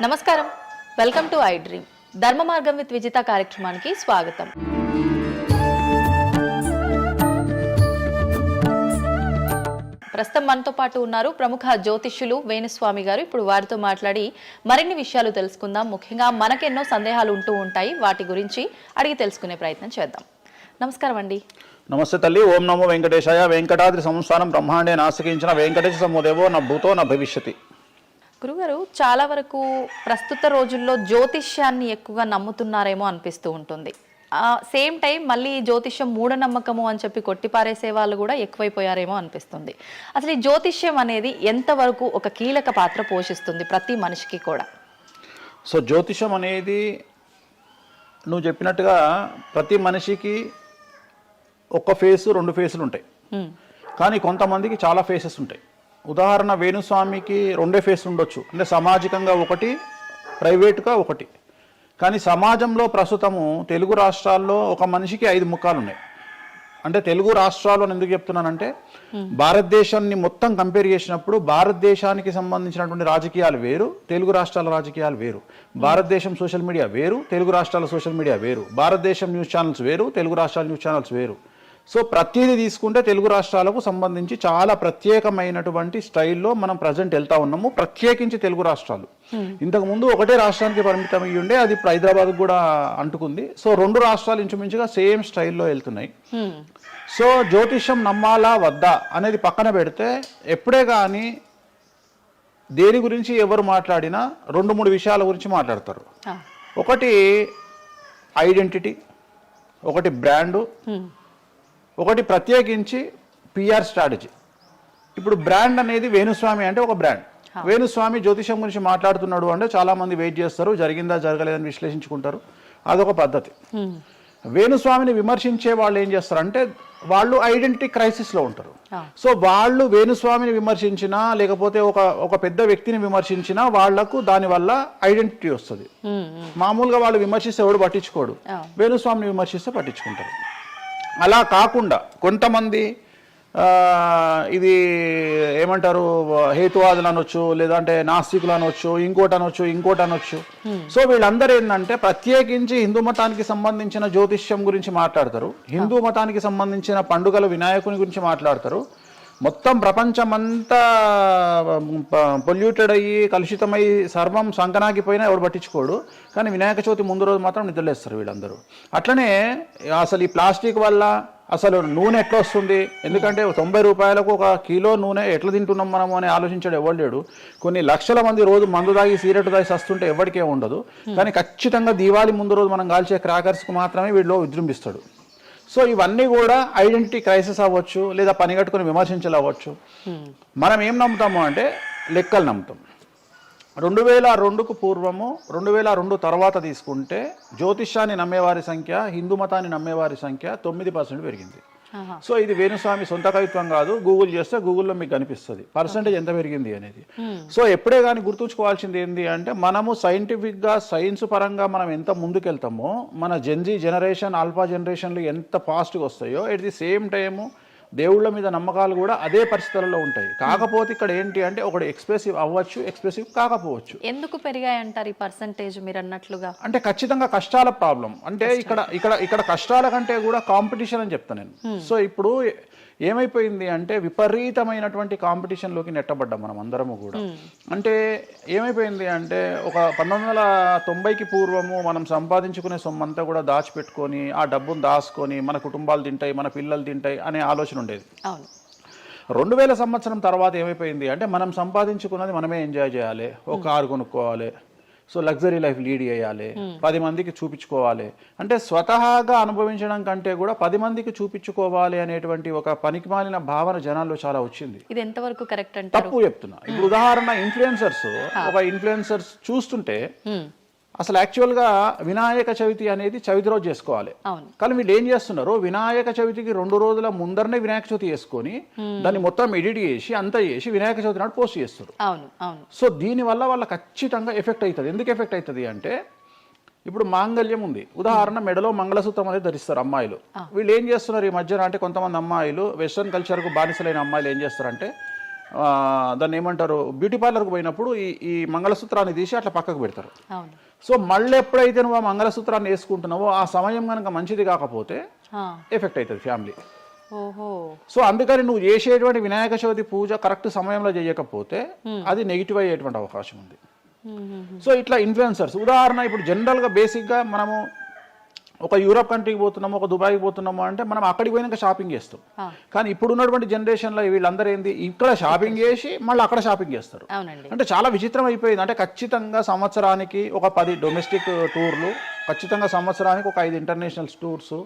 నమస్కారం, welcome to I dream. ధర్మ మార్గం విత్ విజిత కార్యక్రమానికి స్వాగతం. ప్రస్తుతం మనతో పాటు ఉన్నారు ప్రముఖ జ్యోతిష్యులు వేణుస్వామి గారు. ఇప్పుడు వారితో మాట్లాడి మరిన్ని విషయాలు తెలుసుకుందాం. ముఖ్యంగా మనకెన్నో సందేహాలు ఉంటూ ఉంటాయి, వాటి గురించి అడిగి తెలుసుకునే ప్రయత్నం చేద్దాం. నమస్కారం అండి. నమస్తే తల్లి. ఓం నమో వెంకటేశాయ. వెంకటాద్రి సంస్థానం బ్రహ్మాండే నాసికించిన వెంకటేశ సమోదేవో నా భూతో నా భవిష్యతి. గురుగారు, చాలా వరకు ప్రస్తుత రోజుల్లో జ్యోతిష్యాన్ని ఎక్కువగా నమ్ముతున్నారేమో అనిపిస్తూ ఉంటుంది. సేమ్ టైం మళ్ళీ జ్యోతిష్యం మూఢనమ్మకము అని చెప్పి కొట్టిపారేసే వాళ్ళు కూడా ఎక్కువైపోయారేమో అనిపిస్తుంది. అసలు ఈ జ్యోతిష్యం అనేది ఎంతవరకు ఒక కీలక పాత్ర పోషిస్తుంది ప్రతి మనిషికి కూడా? సో జ్యోతిషం అనేది నువ్వు చెప్పినట్టుగా ప్రతి మనిషికి ఒక ఫేసు, రెండు ఫేసులు ఉంటాయి. కానీ కొంతమందికి చాలా ఫేసెస్ ఉంటాయి. ఉదాహరణ, వేణుస్వామికి రెండే ఫేస్ ఉండొచ్చు. అంటే సామాజికంగా ఒకటి, ప్రైవేట్గా ఒకటి. కానీ సమాజంలో ప్రస్తుతము తెలుగు రాష్ట్రాల్లో ఒక మనిషికి 5 ముఖాలు ఉన్నాయి. అంటే తెలుగు రాష్ట్రాలు అని ఎందుకు చెప్తున్నానంటే, భారతదేశాన్ని మొత్తం కంపేర్ చేసినప్పుడు భారతదేశానికి సంబంధించినటువంటి రాజకీయాలు వేరు, తెలుగు రాష్ట్రాల రాజకీయాలు వేరు. భారతదేశం సోషల్ మీడియా వేరు, తెలుగు రాష్ట్రాల సోషల్ మీడియా వేరు. భారతదేశం న్యూస్ ఛానల్స్ వేరు, తెలుగు రాష్ట్రాల న్యూస్ ఛానల్స్ వేరు. సో ప్రతిదీ తీసుకుంటే తెలుగు రాష్ట్రాలకు సంబంధించి చాలా ప్రత్యేకమైనటువంటి స్టైల్లో మనం ప్రజెంట్ వెళ్తా ఉన్నాము. ప్రత్యేకించి తెలుగు రాష్ట్రాలు ఇంతకుముందు ఒకటే రాష్ట్రానికి పరిమితం అయ్యి ఉండే, అది ఇప్పుడు హైదరాబాద్ కూడా అంటుకుంది. సో 2 రాష్ట్రాలు ఇంచుమించుగా సేమ్ స్టైల్లో వెళ్తున్నాయి. సో జ్యోతిషం నమ్మాలా వద్దా అనేది పక్కన పెడితే, ఎప్పుడే కానీ దేని గురించి ఎవరు మాట్లాడినా 2-3 విషయాల గురించి మాట్లాడతారు. ఒకటి ఐడెంటిటీ, ఒకటి బ్రాండు, ఒకటి ప్రత్యేకించి పిఆర్ స్ట్రాటజీ. ఇప్పుడు బ్రాండ్ అనేది వేణుస్వామి అంటే ఒక బ్రాండ్. వేణుస్వామి జ్యోతిషం గురించి మాట్లాడుతున్నాడు అంటే చాలా మంది వెయిట్ చేస్తారు, జరిగిందా జరగలేదని విశ్లేషించుకుంటారు. అదొక పద్ధతి. వేణుస్వామిని విమర్శించే వాళ్ళు ఏం చేస్తారంటే, వాళ్ళు ఐడెంటిటీ క్రైసిస్లో ఉంటారు. సో వాళ్ళు వేణుస్వామిని విమర్శించినా, లేకపోతే ఒక పెద్ద వ్యక్తిని విమర్శించినా వాళ్లకు దానివల్ల ఐడెంటిటీ వస్తుంది. మామూలుగా వాళ్ళు విమర్శిస్తే ఎవడు పట్టించుకోడు, వేణుస్వామిని విమర్శిస్తే పట్టించుకుంటారు. అలా కాకుండా కొంతమంది ఇది ఏమంటారు, హేతువాదులు అనొచ్చు, లేదంటే నాస్తికులు అనొచ్చు, ఇంకోటి అనొచ్చు. సో వీళ్ళందరూ ఏంటంటే ప్రత్యేకించి హిందూ మతానికి సంబంధించిన జ్యోతిష్యం గురించి మాట్లాడతారు, హిందూ మతానికి సంబంధించిన పండుగల వినాయకుని గురించి మాట్లాడతారు. మొత్తం ప్రపంచమంతా పొల్యూటెడ్ అయ్యి కలుషితమై సర్వం సంకనాగిపోయినా ఎవడు పట్టించుకోడు. కానీ వినాయక చవితి ముందు రోజు మాత్రం నిద్రలేస్తారు వీళ్ళందరూ. అట్లనే అసలు ఈ ప్లాస్టిక్ వల్ల అసలు నూనె ఎట్లా వస్తుంది? ఎందుకంటే 90 రూపాయలకు 1 కిలో నూనె ఎట్లా తింటున్నాం మనము అని ఆలోచించాడు ఎవరు లేడు. కొన్ని లక్షల మంది రోజు మందు తాగి సిగరెట్ తాగి వస్తుంటే ఎవరికే ఉండదు. కానీ ఖచ్చితంగా దీవాళి ముందు రోజు మనం కాల్చే క్రాకర్స్కి మాత్రమే వీళ్ళు విజృంభిస్తాడు. సో ఇవన్నీ కూడా ఐడెంటిటీ క్రైసిస్ అవ్వచ్చు, లేదా పని కట్టుకుని విమర్శించాలి అవ్వచ్చు. మనం ఏం నమ్ముతాము అంటే లెక్కలు నమ్ముతాం. 2002కు పూర్వము, 2002 తర్వాత తీసుకుంటే జ్యోతిష్యాన్ని నమ్మేవారి సంఖ్య, హిందూ మతాన్ని నమ్మేవారి సంఖ్య 9% పెరిగింది. సో ఇది వేణుస్వామి సొంత కవిత్వం కాదు. గూగుల్ చేస్తే గూగుల్లో మీకు కనిపిస్తుంది పర్సంటేజ్ ఎంత పెరిగింది అనేది. సో ఎప్పుడే కానీ గుర్తుంచుకోవాల్సింది ఏంటి అంటే, మనము సైంటిఫిక్గా సైన్స్ పరంగా మనం ఎంత ముందుకెళ్తామో, మన జనరేషన్ ఆల్ఫా జనరేషన్లు ఎంత ఫాస్ట్గా వస్తాయో, ఎట్ ది సేమ్ టైము దేవుళ్ళ మీద నమ్మకాలు కూడా అదే పరిస్థితులలో ఉంటాయి. కాకపోతే ఇక్కడ ఏంటి అంటే, ఒకటి ఎక్స్ప్రెసివ్ అవ్వచ్చు, ఎక్స్ప్రెసివ్ కాకపోవచ్చు. ఎందుకు పెరిగాయి అంటారు ఈ పర్సంటేజ్ మీరు అన్నట్లుగా? అంటే ఖచ్చితంగా కష్టాల ప్రాబ్లం. అంటే ఇక్కడ కష్టాల కంటే కూడా కాంపిటీషన్ అని చెప్తాను నేను. సో ఇప్పుడు ఏమైపోయింది అంటే, విపరీతమైనటువంటి కాంపిటీషన్లోకి నెట్టబడ్డాం మనం అందరము కూడా. అంటే ఏమైపోయింది అంటే, ఒక 1990కి పూర్వము మనం సంపాదించుకునే సొమ్మంతా కూడా దాచిపెట్టుకొని, ఆ డబ్బును దాచుకొని మన కుటుంబాలు తింటాయి, మన పిల్లలు తింటాయి అనే ఆలోచన ఉండేది. 2000 సంవత్సరం తర్వాత ఏమైపోయింది అంటే, మనం సంపాదించుకున్నది మనమే ఎంజాయ్ చేయాలి, ఒక కారు కొనుక్కోవాలి, సో లగ్జరీ లైఫ్ లీడ్ చేయాలి, 10 మందికి చూపించుకోవాలి. అంటే స్వతహాగా అనుభవించడం కంటే కూడా 10 మందికి చూపించుకోవాలి అనేటువంటి ఒక పనికిమాలిన భావన జనాల్లో చాలా వచ్చింది. ఇది ఎంతవరకు కరెక్ట్ అంటే తప్పు చెప్తున్నా. ఇప్పుడు ఉదాహరణ, ఇన్ఫ్లుయెన్సర్స్ చూస్తుంటే అసలు యాక్చువల్గా వినాయక చవితి అనేది చవితి రోజు చేసుకోవాలి. కానీ వీళ్ళు ఏం చేస్తున్నారు, వినాయక చవితికి 2 రోజుల ముందరనే వినాయక చవితి చేసుకొని దాన్ని మొత్తం ఎడిట్ చేసి అంతా చేసి వినాయక చవితి నాడు పోస్ట్ చేస్తారు. సో దీనివల్ల వాళ్ళకి ఖచ్చితంగా ఎఫెక్ట్ అవుతుంది. ఎందుకు ఎఫెక్ట్ అవుతుంది అంటే, ఇప్పుడు మాంగళ్యం ఉంది. ఉదాహరణ, మెడలో మంగళసూత్రం అనేది ధరిస్తారు అమ్మాయిలు. వీళ్ళు ఏం చేస్తున్నారు ఈ మధ్యన అంటే, కొంతమంది అమ్మాయిలు వెస్ట్రన్ కల్చర్కు బానిసలైన అమ్మాయిలు ఏం చేస్తారంటే, దాన్ని ఏమంటారు బ్యూటీ పార్లర్కి పోయినప్పుడు ఈ మంగళసూత్రాన్ని తీసి అట్లా పక్కకు పెడతారు. అవును. సో మళ్ళీ ఎప్పుడైతే నువ్వు ఆ మంగళసూత్రాన్ని వేసుకుంటున్నావో ఆ సమయం కనుక మంచిది కాకపోతే ఎఫెక్ట్ అవుతుంది ఫ్యామిలీ. ఓహో. సో అందుకని నువ్వు చేసేటువంటి వినాయక చవితి పూజ కరెక్ట్ సమయంలో చేయకపోతే అది నెగిటివ్ అయ్యేటువంటి అవకాశం ఉంది. సో ఇట్లా ఇన్ఫ్లుయెన్సర్స్ ఉదాహరణ ఇప్పుడు జనరల్గా బేసిక్గా మనము ఒక యూరోప్ కంట్రీకి పోతున్నాము, ఒక దుబాయ్కి పోతున్నాము అంటే మనం అక్కడికి పోయినాక షాపింగ్ చేస్తాం. కానీ ఇప్పుడు ఉన్నటువంటి జనరేషన్లో వీళ్ళందరూ ఏంది ఇక్కడ షాపింగ్ చేసి మళ్ళీ అక్కడ షాపింగ్ చేస్తారు. అంటే చాలా విచిత్రం అయిపోయింది. అంటే ఖచ్చితంగా సంవత్సరానికి ఒక 10 డొమెస్టిక్ టూర్లు, ఖచ్చితంగా సంవత్సరానికి ఒక 5 ఇంటర్నేషనల్ టూర్స్.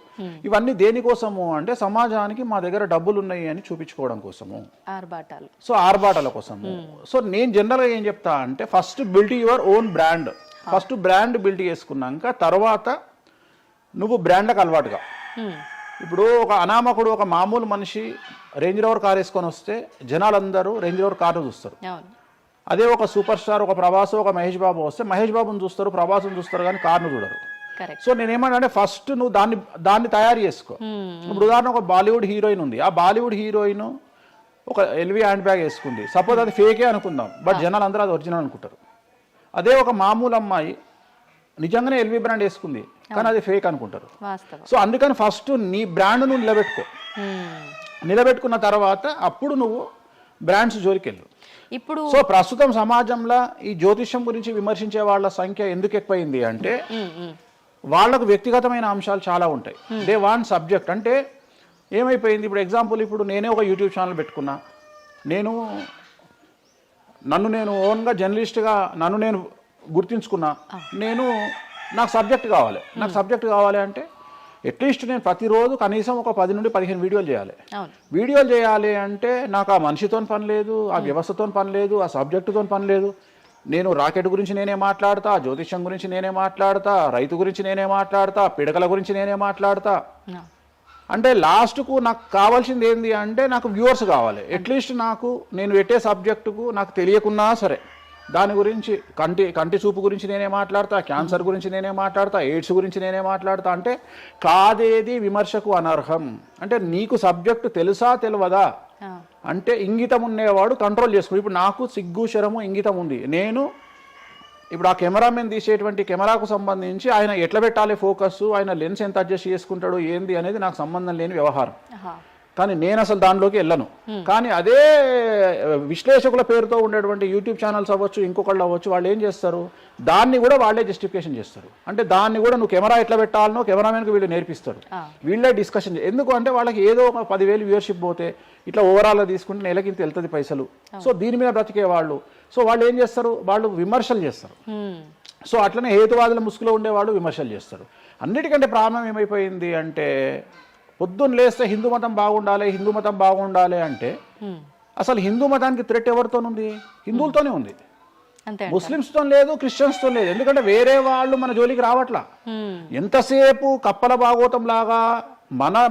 ఇవన్నీ దేనికోసము అంటే సమాజానికి మా దగ్గర డబ్బులు ఉన్నాయి అని చూపించుకోవడం కోసము, ఆర్భాటాలు. సో ఆర్భాటాల కోసము. సో నేను జనరల్గా ఏం చెప్తా అంటే first build your own brand. First brand build చేసుకున్నాక తర్వాత నువ్వు బ్రాండ్కి అలవాటుగా. ఇప్పుడు ఒక అనామకుడు ఒక మామూలు మనిషి రేంజ్ రోవర్ కార్ వేసుకొని వస్తే జనాలందరూ రేంజ్ రోవర్ కార్ను చూస్తారు. అదే ఒక సూపర్ స్టార్ ఒక ప్రభాస్ ఒక మహేష్ బాబు వస్తే మహేష్ బాబుని చూస్తారు, ప్రభాస్ని చూస్తారు, కానీ కార్ను చూడరు. సో నేనేమంటే ఫస్ట్ నువ్వు దాన్ని తయారు చేసుకో. ఇప్పుడు ఉదాహరణ ఒక బాలీవుడ్ హీరోయిన్ ఉంది, ఆ బాలీవుడ్ హీరోయిన్ ఒక ఎల్వి హ్యాండ్ బ్యాగ్ వేసుకుంది, సపోజ్ అది ఫేకే అనుకుందాం, బట్ జనాలు అందరూ అది ఒరిజినల్ అనుకుంటారు. అదే ఒక మామూలు అమ్మాయి నిజంగానే ఎల్వి బ్రాండ్ వేసుకుంది కానీ అది ఫేక్ అనుకుంటారు. సో అందుకని ఫస్ట్ నీ బ్రాండ్ నువ్వు నిలబెట్టుకున్న తర్వాత అప్పుడు నువ్వు బ్రాండ్స్ జోలికి వెళ్ళు. ఇప్పుడు సో ప్రస్తుతం సమాజంలో ఈ జ్యోతిష్యం గురించి విమర్శించే వాళ్ళ సంఖ్య ఎందుకు ఎక్కువైంది అంటే వాళ్ళకు వ్యక్తిగతమైన అంశాలు చాలా ఉంటాయి. They want subject. అంటే ఏమైపోయింది, ఇప్పుడు ఎగ్జాంపుల్ ఇప్పుడు నేనే ఒక యూట్యూబ్ ఛానల్ పెట్టుకున్నా, నన్ను నేను ఓన్గా జర్నలిస్ట్గా నన్ను నేను గుర్తించుకున్నా, నాకు సబ్జెక్ట్ కావాలి అంటే అట్లీస్ట్ నేను ప్రతిరోజు కనీసం ఒక 10 నుండి 15 వీడియోలు చేయాలి అంటే నాకు ఆ మనిషితో పని లేదు, ఆ వ్యవస్థతో పని లేదు, ఆ సబ్జెక్టుతో పని లేదు. నేను రాకెట్ గురించి నేనే మాట్లాడతా, జ్యోతిష్యం గురించి నేనే మాట్లాడతా, రైతు గురించి నేనే మాట్లాడతా, పిడకల గురించి నేనే మాట్లాడతా. అంటే లాస్ట్కు నాకు కావాల్సింది ఏంది అంటే నాకు వ్యూవర్స్ కావాలి. అట్లీస్ట్ నేను పెట్టే సబ్జెక్టుకు నాకు తెలియకున్నా సరే దాని గురించి కంటి చూపు గురించి నేనే మాట్లాడతా, క్యాన్సర్ గురించి నేనే మాట్లాడతా, ఎయిడ్స్ గురించి నేనే మాట్లాడతా. అంటే కాదేది విమర్శకు అనర్హం. అంటే నీకు సబ్జెక్టు తెలుసా తెలియదా అంటే ఇంగితం ఉండేవాడు కంట్రోల్ చేసుకో. ఇప్పుడు నాకు సిగ్గు శరము ఇంగితం ఉంది. నేను ఇప్పుడు ఆ కెమెరామెన్ తీసేటువంటి కెమెరాకు సంబంధించి ఆయన ఎట్లా పెట్టాలి ఫోకస్, ఆయన లెన్స్ ఎంత అడ్జస్ట్ చేసుకుంటాడు ఏంది అనేది నాకు సంబంధం లేని వ్యవహారం. కానీ నేను అసలు దానిలోకి వెళ్ళను. కానీ అదే విశ్లేషకుల పేరుతో ఉండేటువంటి యూట్యూబ్ ఛానల్స్ అవ్వచ్చు, ఇంకొకళ్ళు అవ్వచ్చు, వాళ్ళు ఏం చేస్తారు, దాన్ని కూడా వాళ్ళే జస్టిఫికేషన్ చేస్తారు. అంటే దాన్ని కూడా నువ్వు కెమెరా ఎట్లా పెట్టాలనో కెమెరామెన్కి వీళ్ళు నేర్పిస్తారు, వీళ్ళే డిస్కషన్. ఎందుకు అంటే వాళ్ళకి ఏదో ఒక 10,000 వ్యూవర్షిప్ పోతే ఇట్లా ఓవరాల్గా తీసుకుంటే నెలకి ఇంత వెళ్తుంది పైసలు. సో దీని మీద బ్రతికే వాళ్ళు, సో వాళ్ళు ఏం చేస్తారు, వాళ్ళు విమర్శలు చేస్తారు. సో అట్లనే హేతువాదుల ముసుగులో ఉండేవాళ్ళు విమర్శలు చేస్తారు. అన్నిటికంటే ప్రాబ్లం ఏమైపోయింది అంటే పొద్దున్న లేస్తే హిందూ మతం బాగుండాలి అంటే అసలు హిందూ మతానికి థ్రెట్ ఎవరితోనుంది? హిందువులతోనే ఉంది, ముస్లిమ్స్తో లేదు, క్రిస్టియన్స్తో లేదు. ఎందుకంటే వేరే వాళ్ళు మన జోలికి రావట్లా. ఎంతసేపు కప్పల భాగవతం లాగా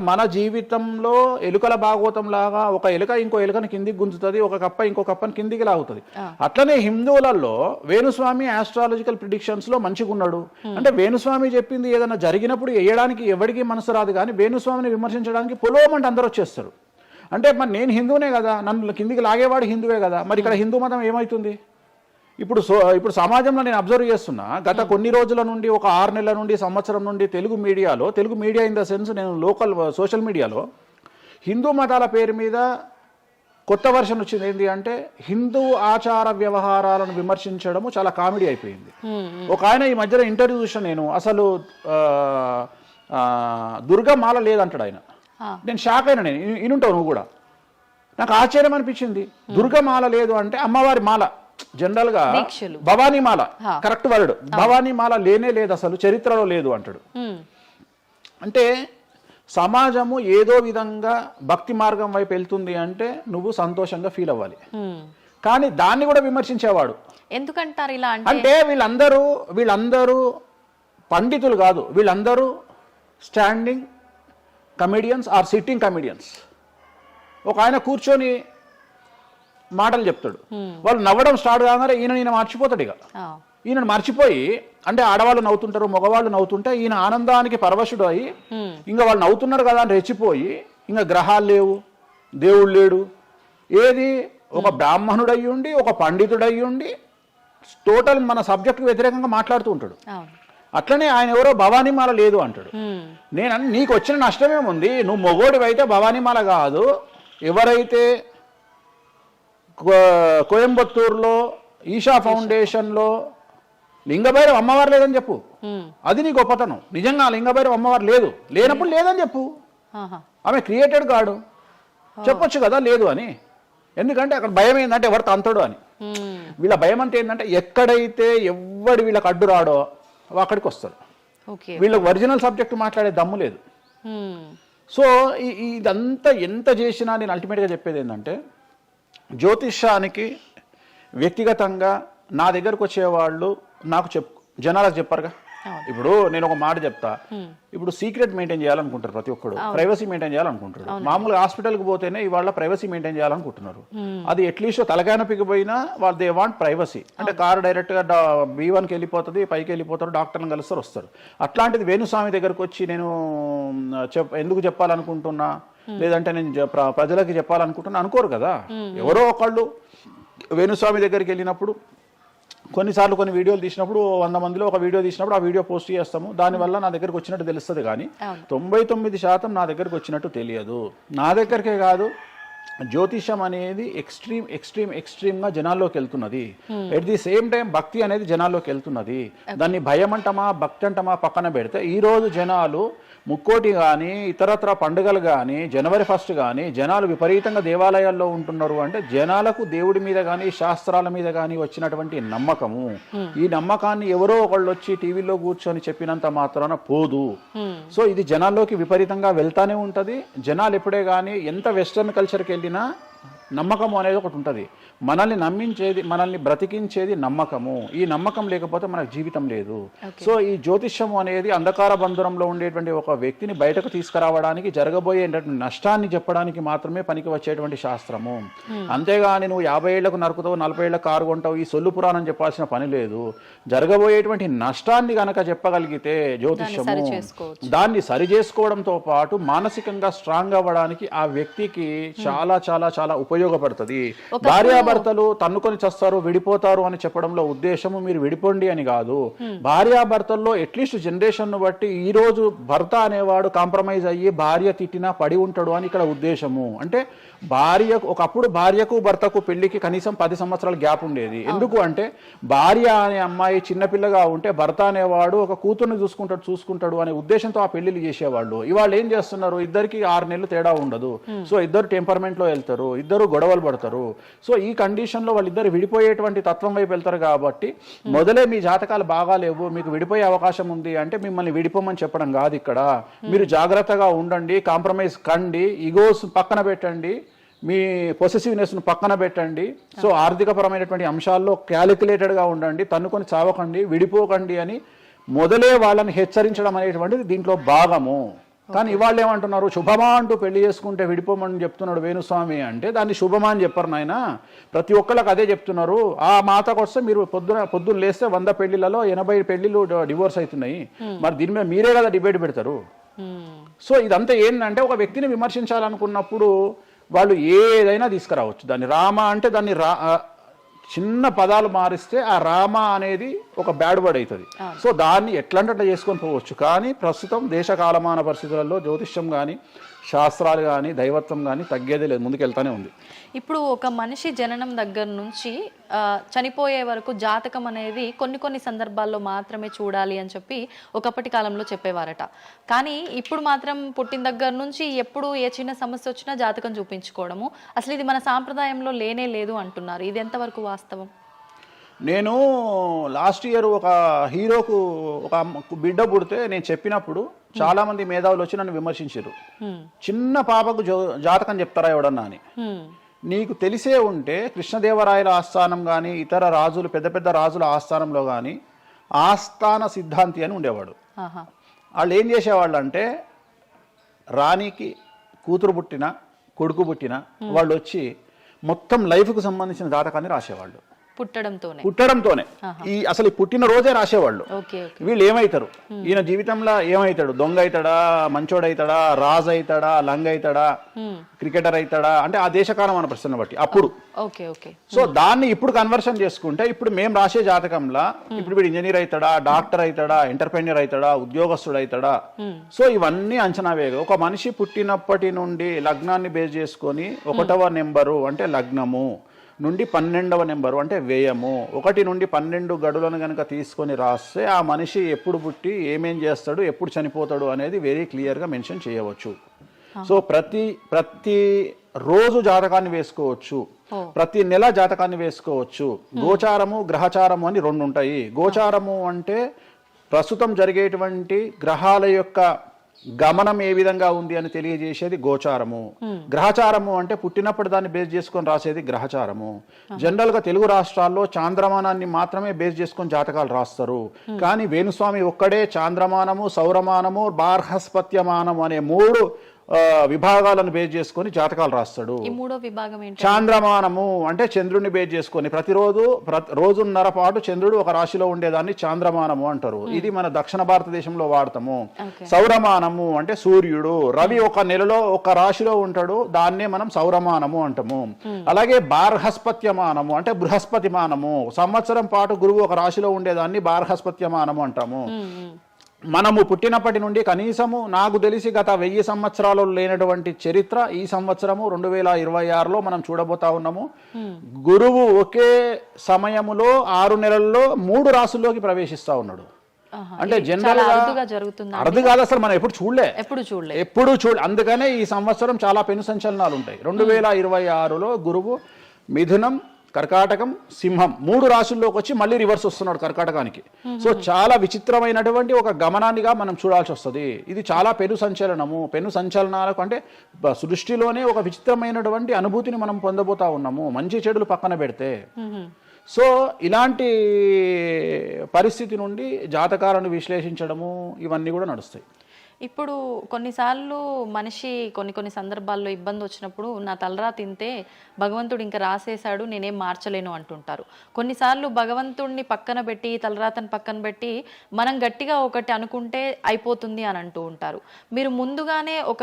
మన జీవితంలో ఎలుకల భాగవతం లాగా ఒక ఎలుక ఇంకో ఎలుకని కిందికి గుంజుతుంది, ఒక కప్ప ఇంకో కప్పని కిందికి లాగుతుంది. అట్లనే హిందువులలో వేణుస్వామి ఆస్ట్రాలజికల్ ప్రిడిక్షన్స్ లో మంచిగా ఉన్నాడు అంటే వేణుస్వామి చెప్పింది ఏదైనా జరిగినప్పుడు వేయడానికి ఎవరికి మనసు రాదు, కానీ వేణుస్వామిని విమర్శించడానికి పొలోమంటే అందరూ వచ్చేస్తారు. అంటే మరి నేను హిందువునే కదా, నన్ను కిందికి లాగేవాడు హిందువే కదా, మరి ఇక్కడ హిందూ మతం ఏమవుతుంది? ఇప్పుడు సమాజంలో నేను అబ్జర్వ్ చేస్తున్నా గత కొన్ని రోజుల నుండి, ఒక 6 నెలల నుండి, సంవత్సరం నుండి Telugu media in the sense నేను లోకల్ సోషల్ మీడియాలో హిందూ మతాల పేరు మీద కొత్త వర్షన్ వచ్చింది. ఏంటి అంటే హిందూ ఆచార వ్యవహారాలను విమర్శించడము చాలా కామెడీ అయిపోయింది. ఒక ఆయన ఈ మధ్యలో ఇంటర్వ్యూ చూసిన నేను, అసలు దుర్గమాల లేదంటాడు ఆయన. నేను షాక్ అయినా, నేను ఇనుంటావు నువ్వు కూడా. నాకు ఆశ్చర్యం అనిపించింది. దుర్గమాల లేదు అంటే అమ్మవారి మాల, జనరల్ గా భవానీ మాల కరెక్ట్ వర్డ్, భవానీ మాల లేనే లేదు అసలు, చరిత్రలో లేదు అంటాడు. అంటే సమాజము ఏదో విధంగా భక్తి మార్గం వైపు వెళ్తుంది అంటే నువ్వు సంతోషంగా ఫీల్ అవ్వాలి. కానీ దాన్ని కూడా విమర్శించేవాడు ఎందుకంటారు ఇలా అంటే వీళ్ళందరూ పండితులు కాదు, వీళ్ళందరూ standing comedians or sitting comedians. ఒక ఆయన కూర్చొని మాటలు చెప్తాడు, వాళ్ళు నవ్వడం స్టార్ట్ కాగానే ఈయన మర్చిపోతాడు. ఇక ఈయన మర్చిపోయి, అంటే ఆడవాళ్ళు నవ్వుతుంటారు, మగవాళ్ళు నవ్వుతుంటే ఈయన ఆనందానికి పరవశుడు అయ్యి ఇంకా వాళ్ళు నవ్వుతున్నారు కదా అని రెచ్చిపోయి ఇంకా గ్రహాలు లేవు, దేవుడు లేడు, ఏది ఒక బ్రాహ్మణుడు అయ్యుండి ఒక పండితుడు అయ్యుండి టోటల్ మన సబ్జెక్టుకు వ్యతిరేకంగా మాట్లాడుతూ ఉంటాడు. అట్లనే ఆయన ఎవరో భవానీమాల లేదు అంటాడు. నేను నీకు వచ్చిన నష్టమేముంది, నువ్వు మొగోడివైతే భవానీమాల కాదు, ఎవరైతే కోయంబత్తూరులో ఈషా ఫౌండేషన్లో లింగభైరవ అమ్మవారు లేదని చెప్పు, అది నీ గొప్పతనం. నిజంగా లింగభైరవ అమ్మవారు లేనప్పుడు లేదని చెప్పు. ఆమె క్రియేటెడ్ గాడు, చెప్పొచ్చు కదా లేదు అని. ఎందుకంటే అక్కడ భయం ఏంటంటే ఎవరు తంతడు అని. వీళ్ళ భయం అంతా ఏంటంటే ఎక్కడైతే ఎవడు వీళ్ళకి అడ్డు రాడో అక్కడికి వస్తాడు. వీళ్ళకి ఒరిజినల్ సబ్జెక్ట్ మాట్లాడే దమ్ము లేదు. సో ఇదంతా ఎంత చేసినా నేను అల్టిమేట్గా చెప్పేది ఏంటంటే, జ్యోతిష్యానికి వ్యక్తిగతంగా నా దగ్గరకు వచ్చేవాళ్ళు నాకు జనాలకు చెప్పారుగా. ఇప్పుడు నేను ఒక మాట చెప్తా, ఇప్పుడు సీక్రెట్ మెయింటైన్ చేయాలనుకుంటారు ప్రతి ఒక్కడు, ప్రైవసీ మెయింటైన్ చేయాలనుకుంటారు. మామూలుగా హాస్పిటల్కి పోతేనే ఇవాళ ప్రైవసీ మెయింటైన్ చేయాలనుకుంటున్నారు. అది అట్లీస్ట్ తలకాయనొప్పికి పోయినా వాళ్ళు దే వాంట్ ప్రైవసీ. అంటే కారు డైరెక్ట్గా B1కి వెళ్ళిపోతుంది, పైకి వెళ్ళిపోతారు, డాక్టర్ని కలుస్తారు, వస్తారు. అట్లాంటిది వేణుస్వామి దగ్గరకు వచ్చి నేను ఎందుకు చెప్పాలనుకుంటున్నా, లేదంటే నేను ప్రజలకి చెప్పాలనుకుంటున్నా అనుకోరు కదా. ఎవరో ఒకళ్ళు వేణుస్వామి దగ్గరికి వెళ్ళినప్పుడు కొన్నిసార్లు కొన్ని వీడియోలు తీసినప్పుడు 100 మందిలో ఒక వీడియో తీసినప్పుడు ఆ వీడియో పోస్ట్ చేస్తాము, దానివల్ల నా దగ్గరకు వచ్చినట్టు తెలుస్తుంది. కానీ 99% నా దగ్గరకు వచ్చినట్టు తెలియదు. నా దగ్గరికే కాదు, జ్యోతిషం అనేది ఎక్స్ట్రీమ్గా జనాల్లోకి వెళ్తున్నది. ఎట్ ది సేమ్ టైం భక్తి అనేది జనాల్లోకి వెళ్తున్నది. దాన్ని భయం అంటమా భక్తి అంటమా పక్కన పెడితే ఈరోజు జనాలు ముక్కోటి కానీ ఇతరత్ర పండుగలు కానీ జనవరి 1 కానీ జనాలు విపరీతంగా దేవాలయాల్లో ఉంటున్నారు. అంటే జనాలకు దేవుడి మీద కానీ శాస్త్రాల మీద కానీ వచ్చినటువంటి నమ్మకము, ఈ నమ్మకాన్ని ఎవరో ఒకళ్ళు వచ్చి టీవీలో కూర్చొని చెప్పినంత మాత్రాన పోదు. సో ఇది జనాల్లోకి విపరీతంగా వెళ్తానే ఉంటుంది. జనాలు ఎప్పుడే కానీ ఎంత వెస్టర్న్ కల్చర్కి వెళ్ళినా నమ్మకము అనేది ఒకటి ఉంటుంది. మనల్ని నమ్మించేది, మనల్ని బ్రతికించేది నమ్మకము. ఈ నమ్మకం లేకపోతే మనకు జీవితం లేదు. సో ఈ జ్యోతిష్యము అనేది అంధకార బంధురంలో ఉండేటువంటి ఒక వ్యక్తిని బయటకు తీసుకురావడానికి, జరగబోయే నష్టాన్ని చెప్పడానికి మాత్రమే పనికి వచ్చేటువంటి శాస్త్రము. అంతేగాని నువ్వు 50 ఏళ్లకు నరుకుతావు, 40 ఏళ్లకు కారు కొంటావు, ఈ సొల్లు పురాణం చెప్పాల్సిన పని లేదు. జరగబోయేటువంటి నష్టాన్ని గనక చెప్పగలిగితే జ్యోతిష్యము దాన్ని సరి చేసుకోవడంతో పాటు మానసికంగా స్ట్రాంగ్ అవ్వడానికి ఆ వ్యక్తికి చాలా చాలా చాలా ఉపయోగపడుతుంది. భార్యాభర్తలు తన్నుకొని చస్తారు, విడిపోతారు అని చెప్పడంలో ఉద్దేశము మీరు విడిపోండి అని కాదు. భార్యాభర్తల్లో అట్లీస్ట్ జనరేషన్ బట్టి ఈ రోజు భర్త అనేవాడు కాంప్రమైజ్ అయ్యి భార్య తిట్టినా పడి ఉంటాడు అని ఇక్కడ ఉద్దేశము. అంటే ఒకప్పుడు భార్యకు భర్తకు పెళ్లికి కనీసం 10 సంవత్సరాల గ్యాప్ ఉండేది. ఎందుకు అంటే భార్య అనే అమ్మాయి చిన్నపిల్లగా ఉంటే భర్త అనేవాడు ఒక కూతుర్ని చూసుకుంటాడు అనే ఉద్దేశంతో ఆ పెళ్లిళ్ళు చేసేవాళ్ళు. ఇవాళ ఏం చేస్తున్నారు, ఇద్దరికి 6 నెలలు తేడా ఉండదు. సో ఇద్దరు టెంపర్మెంట్ లో వెళ్తారు, ఇద్దరు గొడవలు పడతారు. సో ఈ కండిషన్ లో వాళ్ళిద్దరు విడిపోయేటువంటి తత్వం వైపు వెళ్తారు. కాబట్టి మొదలే మీ జాతకాలు బాగాలేవు, మీకు విడిపోయే అవకాశం ఉంది అంటే మిమ్మల్ని విడిపోమని చెప్పడం కాదు. ఇక్కడ మీరు జాగ్రత్తగా ఉండండి, కాంప్రమైజ్ కండి, ఈగోస్ పక్కన పెట్టండి, మీ పొసెసివ్నెస్ను పక్కన పెట్టండి. సో ఆర్థికపరమైనటువంటి అంశాల్లో క్యాలిక్యులేటెడ్గా ఉండండి, తన్నుకొని చావకండి, విడిపోకండి అని మొదలే వాళ్ళని హెచ్చరించడం అనేటువంటిది దీంట్లో భాగము. కానీ ఇవాళ ఏమంటున్నారు, శుభమా అంటూ పెళ్లి చేసుకుంటే విడిపోమని చెప్తున్నాడు వేణుస్వామి అంటే దాన్ని శుభమా అని చెప్పరు నాయన. ప్రతి ఒక్కళ్ళకి అదే చెప్తున్నారు. ఆ మాతకు వస్తే మీరు పొద్దున్న లేస్తే 100 పెళ్లిలలో 80 పెళ్లిళ్ళు డివోర్స్ అవుతున్నాయి. మరి దీని మీద మీరే కదా డిబేట్ పెడతారు. సో ఇదంతా ఏంటంటే ఒక వ్యక్తిని విమర్శించాలనుకున్నప్పుడు వాళ్ళు ఏదైనా తీసుకురావచ్చు. దాన్ని రామ అంటే దాన్ని చిన్న పదాలు మారిస్తే ఆ రామ అనేది ఒక బ్యాడ్ వర్డ్ అవుతుంది. సో దాన్ని ఎట్లంటే అట్లా చేసుకొని పోవచ్చు. కానీ ప్రస్తుతం దేశ కాలమాన పరిస్థితులలో జ్యోతిష్యం కానీ శాస్త్రాలు కానీ దైవత్వం కానీ తగ్గేదే లేదు, ముందుకెళ్తానే ఉంది. ఇప్పుడు ఒక మనిషి జననం దగ్గర నుంచి చనిపోయే వరకు జాతకం అనేది కొన్ని సందర్భాల్లో మాత్రమే చూడాలి అని చెప్పి ఒకప్పటి కాలంలో చెప్పేవారట. కానీ ఇప్పుడు మాత్రం పుట్టిన దగ్గర నుంచి ఎప్పుడు ఏ చిన్న సమస్య వచ్చినా జాతకం చూపించుకోవడము, అసలు ఇది మన సాంప్రదాయంలో లేనే లేదు అంటున్నారు. ఇది ఎంతవరకు వాస్తవం? నేను లాస్ట్ ఇయర్ ఒక హీరోకు ఒక బిడ్డ పుడితే నేను చెప్పినప్పుడు చాలా మంది మేధావులు వచ్చి నన్ను విమర్శించారు. చిన్న పాపకు జాతకం చెప్తారా ఎవడన్నా అని. నీకు తెలిసే ఉంటే కృష్ణదేవరాయల ఆస్థానం కానీ ఇతర రాజులు పెద్ద పెద్ద రాజుల ఆస్థానంలో కానీ ఆస్థాన సిద్ధాంతి అని ఉండేవాడు. వాళ్ళు ఏం చేసేవాళ్ళు అంటే రాణికి కూతురు పుట్టిన కొడుకు పుట్టిన వాళ్ళు వచ్చి మొత్తం లైఫ్కు సంబంధించిన జాతకాన్ని రాసేవాళ్ళు. పుట్టడంతోనే అసలు ఈ పుట్టిన రోజే రాసేవాళ్ళు. ఓకే. వీళ్ళు ఏమవుతారు, ఈయన జీవితంలో ఏమవుతాడు, దొంగ అవుతాడా, మంచోడు అవుతాడా, రాజు అవుతాడా, లంగ అవుతాడా, క్రికెటర్ అవుతాడా, అంటే ఆ దేశకాలం మన ప్రశ్న బట్టి అప్పుడు. సో దాన్ని ఇప్పుడు కన్వర్షన్ చేసుకుంటే ఇప్పుడు మేము రాసే జాతకంలో ఇప్పుడు వీడు ఇంజనీర్ అవుతాడా, డాక్టర్ అవుతాడా, ఎంటర్ప్రెన్యూర్ అవుతాడా, ఉద్యోగస్తుడు అవుతాడా. సో ఇవన్నీ అంచనా వేగ. ఒక మనిషి పుట్టినప్పటి నుండి లగ్నాన్ని బేస్ చేసుకొని 1వ నెంబరు అంటే లగ్నము నుండి 12వ నెంబరు అంటే వ్యయము, 1 నుండి 12 గడులను కనుక తీసుకొని రాస్తే ఆ మనిషి ఎప్పుడు పుట్టి ఏమేం చేస్తాడు, ఎప్పుడు చనిపోతాడు అనేది వెరీ క్లియర్గా మెన్షన్ చేయవచ్చు. సో ప్రతి రోజు జాతకాన్ని వేసుకోవచ్చు, ప్రతి నెల జాతకాన్ని వేసుకోవచ్చు. గోచారము గ్రహచారము అని 2 ఉంటాయి. గోచారము అంటే ప్రస్తుతం జరిగేటువంటి గ్రహాల యొక్క గమనం ఏ విధంగా ఉంది అని తెలియజేసేది గోచారము. గ్రహచారము అంటే పుట్టినప్పుడు దాన్ని బేస్ చేసుకొని రాసేది గ్రహచారము. జనరల్ గా తెలుగు రాష్ట్రాల్లో చాంద్రమానాన్ని మాత్రమే బేస్ చేసుకొని జాతకాలు రాస్తారు. కానీ వేణుస్వామి ఒక్కడే చాంద్రమానము, సౌరమానము, బార్హస్పత్యమానము అనే 3 విభాగాలను బేస్ చేసుకొని జాతకాలు రాస్తాడు. చాంద్రమానము అంటే చంద్రుడిని బేస్ చేసుకొని రోజున్నర పాటు చంద్రుడు ఒక రాశిలో ఉండేదాన్ని చాంద్రమానము అంటారు. ఇది మన దక్షిణ భారతదేశంలో వాడతాము. సౌరమానము అంటే సూర్యుడు, రవి ఒక నెలలో ఒక రాశిలో ఉంటాడు, దాన్నే మనం సౌరమానము అంటాము. అలాగే బార్హస్పత్యమానము అంటే బృహస్పతిమానము, సంవత్సరం పాటు గురువు ఒక రాశిలో ఉండేదాన్ని బార్హస్పత్యమానము అంటాము. మనము పుట్టినప్పటి నుండి కనీసము నాకు తెలిసి గత 1000 సంవత్సరాలు లేనటువంటి చరిత్ర ఈ సంవత్సరము 2026లో మనం చూడబోతా ఉన్నాము. గురువు ఒకే సమయములో 6 నెలల్లో 3 రాసుల్లోకి ప్రవేశిస్తా ఉన్నాడు. అంటే జనరల్ అర్థం కాదు, అసలు మనం ఎప్పుడు చూడలే. అందుకనే ఈ సంవత్సరం చాలా పెను సంచలనాలు ఉంటాయి. 2026లో గురువు మిథునం, కర్కాటకం, సింహం 3 రాశుల్లోకి వచ్చి మళ్ళీ రివర్స్ వస్తున్నాడు కర్కాటకానికి. సో చాలా విచిత్రమైనటువంటి ఒక గమనాన్నిగా మనం చూడాల్సి వస్తుంది. ఇది చాలా పెను సంచలనాలకు అంటే సృష్టిలోనే ఒక విచిత్రమైనటువంటి అనుభూతిని మనం పొందబోతా ఉన్నాము, మంచి చెడులు పక్కన పెడితే. సో ఇలాంటి పరిస్థితి నుండి జాతకాలను విశ్లేషించడము ఇవన్నీ కూడా నడుస్తాయి. ఇప్పుడు కొన్నిసార్లు మనిషి కొన్ని సందర్భాల్లో ఇబ్బంది వచ్చినప్పుడు నా తలరా తింటే భగవంతుడు ఇంకా రాసేశాడు, నేనేం మార్చలేను అంటుంటారు. కొన్నిసార్లు భగవంతుడిని పక్కన పెట్టి, తలరాతని పక్కన పెట్టి మనం గట్టిగా ఒకటి అనుకుంటే అయిపోతుంది అని అంటూ ఉంటారు. మీరు ముందుగానే ఒక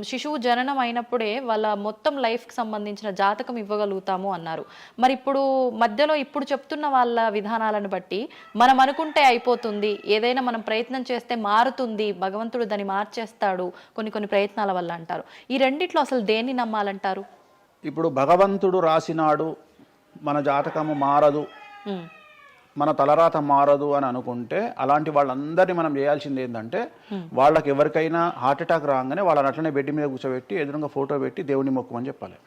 శిశువు జననం అయినప్పుడే వాళ్ళ మొత్తం లైఫ్కి సంబంధించిన జాతకం ఇవ్వగలుగుతాము అన్నారు. మరి మధ్యలో ఇప్పుడు చెప్తున్న వాళ్ళ విధానాలను బట్టి మనం అనుకుంటే అయిపోతుంది, ఏదైనా మనం ప్రయత్నం చేస్తే మారుతుంది, భగవంతుడు దాన్ని మార్చేస్తాడు కొన్ని ప్రయత్నాల వల్ల అంటారు. ఈ రెండిట్లో అసలు దేన్ని నమ్మాలంటారు? ఇప్పుడు భగవంతుడు రాసినాడు, మన జాతకము మారదు, మన తలరాత మారదు అని అనుకుంటే అలాంటి వాళ్ళందరినీ మనం చేయాల్సింది ఏంటంటే వాళ్ళకి ఎవరికైనా హార్ట్ అటాక్ రాగానే వాళ్ళని అట్లనే బెడ్ మీద కూర్చోబెట్టి ఎదురుగా ఫోటో పెట్టి దేవుని మొక్కమని చెప్పాలి.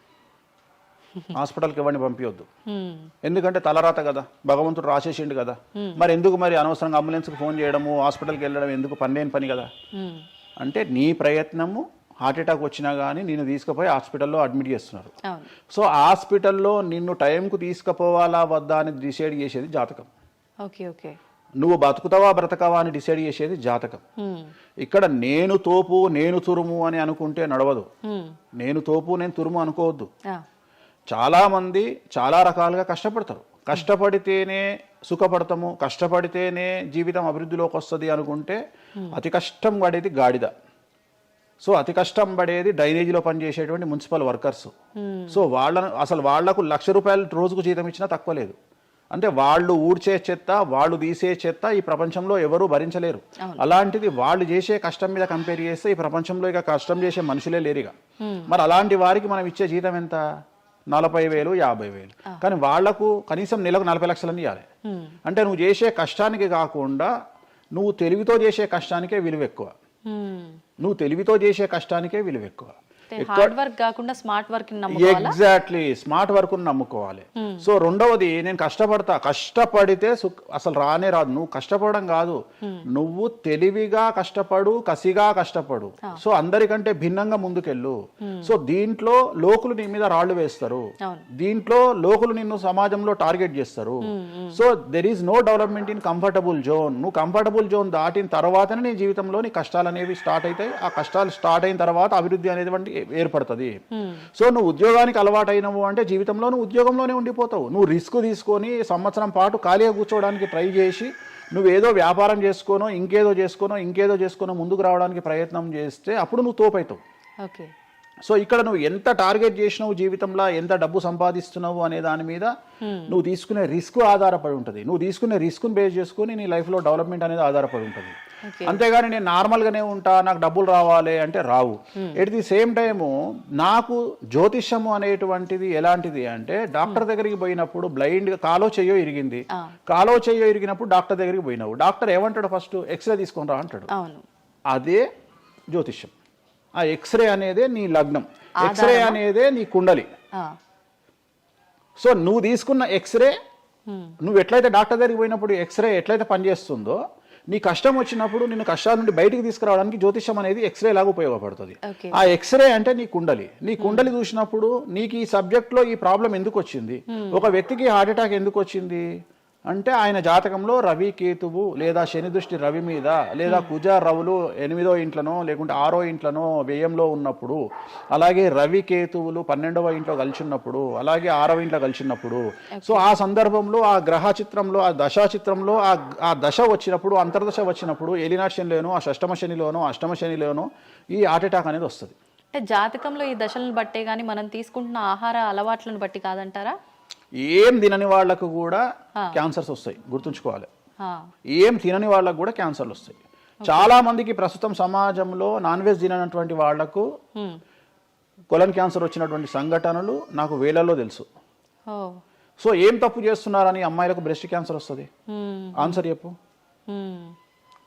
హాస్పిటల్కి ఎవరిని పంపించొద్దు. ఎందుకంటే తలరాత కదా, భగవంతుడు రాసేసిండు కదా. మరి ఎందుకు మరి అనవసరంగా అంబులెన్స్కి ఫోన్ చేయడము, హాస్పిటల్కి వెళ్ళడం ఎందుకు, పనిలేని పని కదా. అంటే నీ ప్రయత్నము హార్ట్ అటాక్ వచ్చినా కానీ నిన్ను తీసుకుపోయి హాస్పిటల్లో అడ్మిట్ చేస్తున్నారు. సో హాస్పిటల్లో నిన్ను టైంకు తీసుకుపోవాలా వద్దా అని డిసైడ్ చేసేది జాతకం. నువ్వు బతుకుతావా బ్రతకవా అని డిసైడ్ చేసేది జాతకం. ఇక్కడ నేను తోపు నేను తురుము అని అనుకుంటే నడవదు. నేను తోపు నేను తురుము అనుకోవద్దు. చాలా మంది చాలా రకాలుగా కష్టపడతారు. కష్టపడితేనే సుఖపడతాము, కష్టపడితేనే జీవితం అభివృద్ధిలోకి వస్తుంది అనుకుంటే అతి కష్టం పడేది గాడిద. సో అతి కష్టం పడేది డ్రైనేజీలో పనిచేసేటువంటి మున్సిపల్ వర్కర్స్. సో వాళ్లకు ₹1,00,000 రోజుకు జీతం ఇచ్చినా తక్కువ లేదు. అంటే వాళ్ళు ఊడ్చే చెత్త, వాళ్ళు తీసే చెత్త ఈ ప్రపంచంలో ఎవరూ భరించలేరు. అలాంటిది వాళ్ళు చేసే కష్టం మీద కంపేర్ చేస్తే ఈ ప్రపంచంలో ఇక కష్టం చేసే మనుషులే లేరుగా. మరి అలాంటి వారికి మనం ఇచ్చే జీతం ఎంత? 40,000, 50,000. కానీ వాళ్లకు కనీసం నెలకు 40 లక్షలని ఇవ్వాలి. అంటే నువ్వు చేసే కష్టానికి కాకుండా నువ్వు తెలివితో చేసే కష్టానికే విలువ ఎక్కువ. ఎగ్జాక్ట్లీ, స్మార్ట్ వర్క్ నమ్ముకోవాలి. సో రెండవది, నేను కష్టపడితే అసలు రానే రాదు. నువ్వు కష్టపడడం కాదు, నువ్వు తెలివిగా కష్టపడు, కసిగా కష్టపడు. సో అందరికంటే భిన్నంగా ముందుకెళ్ళు. సో దీంట్లో లోకులు నీ మీద రాళ్లు వేస్తారు, దీంట్లో లోకులు నిన్ను సమాజంలో టార్గెట్ చేస్తారు. So there is no development in comfortable zone. నువ్వు కంఫర్టబుల్ జోన్ దాటిన తర్వాతనే నీ జీవితంలో నీ కష్టాలు అనేవి స్టార్ట్ అవుతాయి. ఆ కష్టాలు స్టార్ట్ అయిన తర్వాత అభివృద్ధి అనేది ఏర్పడుతుంది. సో నువ్వు ఉద్యోగానికి అలవాటైనవు అంటే జీవితంలో నువ్వు ఉద్యోగంలోనే ఉండిపోతావు. నువ్వు రిస్క్ తీసుకొని సంవత్సరం పాటు ఖాళీగా కూర్చోవడానికి ట్రై చేసి నువ్వేదో వ్యాపారం చేసుకోనో ఇంకేదో చేసుకోనో ముందుకు రావడానికి ప్రయత్నం చేస్తే అప్పుడు నువ్వు తోపవుతావు. ఓకే. సో ఇక్కడ నువ్వు ఎంత టార్గెట్ చేసినావు జీవితంలో, ఎంత డబ్బు సంపాదిస్తున్నావు అనే దాని మీద నువ్వు తీసుకునే రిస్క్ ఆధారపడి ఉంటుంది. నువ్వు తీసుకునే రిస్క్ను బేస్ చేసుకుని నీ లైఫ్లో డెవలప్మెంట్ అనేది ఆధారపడి ఉంటుంది. అంతేగాని నేను నార్మల్గానే ఉంటా, నాకు డబ్బులు రావాలి అంటే రావు. ఎట్ ది సేమ్ టైము నాకు జ్యోతిష్యము అనేటువంటిది ఎలాంటిది అంటే, డాక్టర్ దగ్గరికి పోయినప్పుడు బ్లైండ్గా కాలో చెయ్యో ఇరిగినప్పుడు డాక్టర్ దగ్గరికి పోయినావు, డాక్టర్ ఏమంటాడు? ఫస్ట్ ఎక్స్రే తీసుకొని రా అంటాడు. అదే జ్యోతిష్యం. ఆ ఎక్స్రే అనేదే నీ లగ్నం, ఎక్స్రే అనేదే నీ కుండలి. సో నువ్వు తీసుకున్న ఎక్స్రే, నువ్వు ఎట్లయితే డాక్టర్ దగ్గరికి పోయినప్పుడు ఎక్స్రే ఎట్లయితే పనిచేస్తుందో, నీ కష్టం వచ్చినప్పుడు నిన్ను కష్టాల నుండి బయటికి తీసుకురావడానికి జ్యోతిష్యం అనేది ఎక్స్రే లాగా ఉపయోగపడుతుంది. ఆ ఎక్స్రే అంటే నీ కుండలి చూసినప్పుడు నీకు ఈ సబ్జెక్ట్లో ఈ ప్రాబ్లం ఎందుకు వచ్చింది, ఒక వ్యక్తికి హార్ట్ అటాక్ ఎందుకు వచ్చింది అంటే ఆయన జాతకంలో రవి కేతువు లేదా శని దృష్టి రవి మీద, లేదా కుజ రవులు 8వ ఇంట్లోనో లేకుంటే 6వ ఇంట్లోనో వ్యయంలో ఉన్నప్పుడు, అలాగే రవి కేతువులు 12వ ఇంట్లో కలిసి ఉన్నప్పుడు, అలాగే 6వ ఇంట్లో కలిసి ఉన్నప్పుడు, సో ఆ సందర్భంలో ఆ గ్రహ చిత్రంలో ఆ దశా చిత్రంలో ఆ దశ వచ్చినప్పుడు, అంతర్దశ వచ్చినప్పుడు, ఏలినాటి శనిలోనో ఆ షష్టమ శనిలోనో అష్టమ శనిలోనో ఈ హార్ట్ అటాక్ అనేది వస్తుంది. అంటే జాతకంలో ఈ దశలను బట్టే కానీ మనం తీసుకుంటున్న ఆహార అలవాట్లను బట్టి కాదంటారా? ఏం తినని వాళ్లకు కూడా క్యాన్సర్స్ వస్తాయి, గుర్తుంచుకోవాలి. ఏం తినని వాళ్ళకు కూడా క్యాన్సర్లు వస్తాయి. చాలా మందికి ప్రస్తుతం సమాజంలో నాన్ వెజ్ తిననటువంటి వాళ్లకు కొలన్ క్యాన్సర్ వచ్చినటువంటి సంఘటనలు నాకు వేలల్లో తెలుసు. సో ఏం తప్పు చేస్తున్నారని అమ్మాయిలకు బ్రెస్ట్ క్యాన్సర్ వస్తుంది? ఆన్సర్ చెప్పు.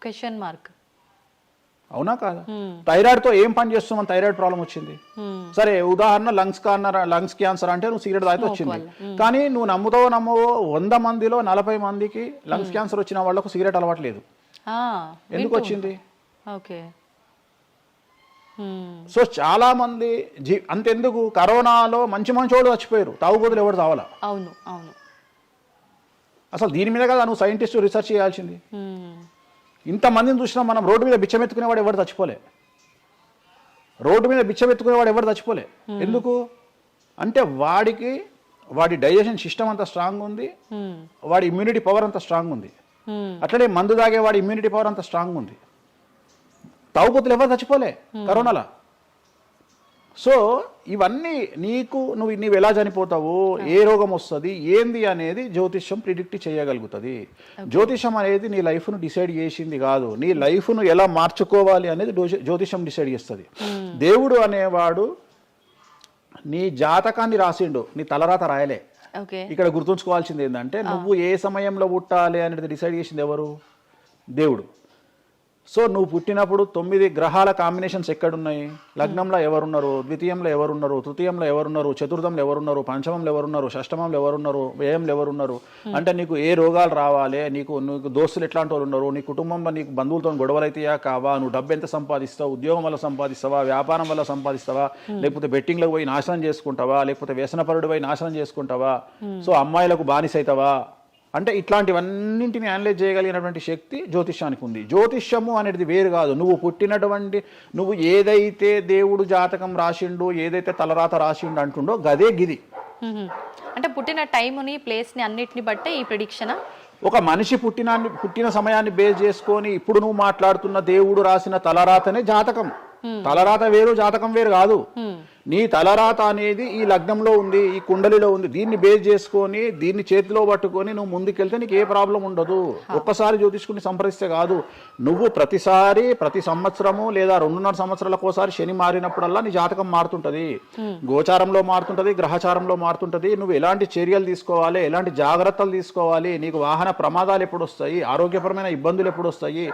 Question mark. అవునా కాదా? థైరాయిడ్ తో ఏం పని చేస్తున్నాం? థైరాయిడ్ ప్రాబ్లం వచ్చింది. సరే ఉదాహరణ లంగ్స్ క్యాన్సర్ అంటే నువ్వు సిగరెట్ తాగితే వచ్చింది. కానీ నువ్వు నమ్మవో 100 మందిలో 40 మందికి లంగ్స్ క్యాన్సర్ వచ్చిన వాళ్ళకు సిగరెట్ అలవాట్లేదు. ఎందుకు వచ్చింది? సో చాలా మంది అంతెందుకు కరోనాలో మంచి వాళ్ళు చచ్చిపోయారు, తాగుబోతులు ఎవరు తావాలా? అవును అవును. అసలు దీని మీద కదా నువ్వు సైంటిస్ట్ రీసెర్చ్ చేయాల్సింది. ఇంతమందిని చూసినా మనం రోడ్డు మీద బిచ్చమెత్తుకునేవాడు ఎవరు చచ్చిపోలే. ఎందుకు అంటే వాడి డైజెషన్ సిస్టమ్ అంత స్ట్రాంగ్ ఉంది, వాడి ఇమ్యూనిటీ పవర్ అంత స్ట్రాంగ్ ఉంది. అట్లనే మందు తాగే వాడి ఇమ్యూనిటీ పవర్ అంత స్ట్రాంగ్ ఉంది. తాగుబోతులు ఎవరు చచ్చిపోలే కరోనాలో. సో ఇవన్నీ నువ్వు ఎలా చనిపోతావు, ఏ రోగం వస్తుంది, ఏంది అనేది జ్యోతిష్యం ప్రిడిక్ట్ చేయగలుగుతుంది. జ్యోతిష్యం అనేది నీ లైఫ్ను డిసైడ్ చేసింది కాదు, నీ లైఫ్ను ఎలా మార్చుకోవాలి అనేది జ్యోతిష్యం డిసైడ్ చేస్తుంది. దేవుడు అనేవాడు నీ జాతకాన్ని రాసిండు, నీ తలరాత రాయలే. ఇక్కడ గుర్తుంచుకోవాల్సింది ఏంటంటే, నువ్వు ఏ సమయంలో పుట్టాలి అనేది డిసైడ్ చేసింది ఎవరు? దేవుడు. సో నువ్వు పుట్టినప్పుడు 9 గ్రహాల కాంబినేషన్స్ ఎక్కడున్నాయి? లగ్నంలో ఎవరున్నారు, ద్వితీయంలో ఎవరున్నారు, తృతీయంలో ఎవరున్నారు, చతుర్థంలో ఎవరున్నారు, పంచమంలో ఎవరున్నారు, షష్టమంలో ఎవరున్నారు, వ్యయంలో ఎవరున్నారు, అంటే నీకు ఏ రోగాలు రావాలి, నీకు దోస్తులు ఎట్లాంటి వాళ్ళు ఉన్నారు, నీ కుటుంబంలో నీకు బంధువులతో గొడవలు అయితేయా కావా, నువ్వు డబ్బు ఎంత సంపాదిస్తావు, ఉద్యోగం వల్ల సంపాదిస్తావా, వ్యాపారం వల్ల సంపాదిస్తావా, లేకపోతే బెట్టింగ్లకు పోయి నాశనం చేసుకుంటావా, లేకపోతే వ్యసనపరుడు పోయి నాశనం చేసుకుంటావా, సో అమ్మాయిలకు బానిసైతావా, అంటే ఇట్లాంటివన్నింటిని అనలైజ్ చేయగలిగినటువంటి శక్తి జ్యోతిష్యానికి ఉంది. జ్యోతిష్యము అనేది వేరు కాదు. నువ్వు ఏదైతే దేవుడు జాతకం రాసిండు, ఏదైతే తలరాత రాసిండు అంటుండో గదే గిది. అంటే పుట్టిన టైముని, ప్లేస్ని అన్నిటిని బట్టే ఈ ప్రిడిక్షన్. ఒక మనిషి పుట్టిన సమయాన్ని బేస్ చేసుకొని ఇప్పుడు నువ్వు మాట్లాడుతున్న దేవుడు రాసిన తలరాతనే జాతకం. తలరాత వేరు, జాతకం వేరు కాదు. నీ తలరాత అనేది ఈ లగ్నంలో ఉంది, ఈ కుండలిలో ఉంది. దీన్ని బేస్ చేసుకొని, దీన్ని చేతిలో పట్టుకొని నువ్వు ముందుకెళ్తే నీకు ఏ ప్రాబ్లం ఉండదు. ఒక్కసారి జ్యోతిష్కుని సంప్రదిస్తే కాదు, నువ్వు ప్రతి సంవత్సరము లేదా 2.5 సంవత్సరాలకోసారి శని మారినప్పుడల్లా నీ జాతకం మారుతుంటది. గోచారంలో మారుతుంటది, గ్రహచారంలో మారుతుంటది. నువ్వు ఎలాంటి చర్యలు తీసుకోవాలి, ఎలాంటి జాగ్రత్తలు తీసుకోవాలి, నీకు వాహన ప్రమాదాలు ఎప్పుడు వస్తాయి, ఆరోగ్యపరమైన ఇబ్బందులు ఎప్పుడు వస్తాయి,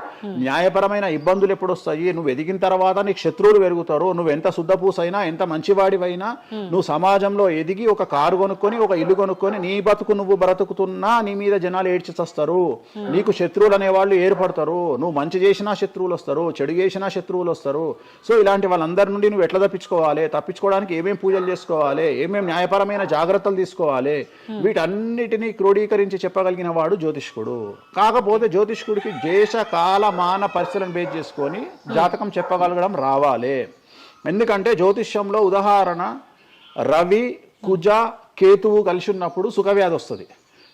న్యాయపరమైన ఇబ్బందులు ఎప్పుడు వస్తాయి, నువ్వు ఎదిగిన తర్వాత నీకు శత్రువులు పెరుగుతారు, నువ్వు ఎంత శుద్ధపూసైనా ఎంత మంచివాడివైనా నువ్వు సమాజంలో ఎదిగి ఒక కారు కొనుక్కొని, ఒక ఇల్లు కొనుక్కొని, నీ బతుకు నువ్వు బ్రతుకుతున్నా నీ మీద జనాలు ఏడ్చి చస్తారు. నీకు శత్రువులు అనేవాళ్ళు ఏర్పడతారు. నువ్వు మంచి చేసినా శత్రువులు వస్తారు, చెడు చేసినా శత్రువులు వస్తారు. సో ఇలాంటి వాళ్ళందరి నుండి నువ్వు ఎట్లా తప్పించుకోవడానికి ఏమేమి పూజలు చేసుకోవాలి, ఏమేమి న్యాయపరమైన జాగ్రత్తలు తీసుకోవాలి, వీటన్నిటినీ క్రోడీకరించి చెప్పగలిగిన వాడు జ్యోతిష్కుడు. కాకపోతే జ్యోతిష్కుడికి దేశ కాల మాన పరిస్థితులను బేస్ చేసుకొని జాతకం చెప్పగలగడం రావాలి. ఎందుకంటే జ్యోతిష్యంలో ఉదాహరణ రవి కుజ కేతువు కలిసి ఉన్నప్పుడు సుఖవ్యాధి వస్తుంది.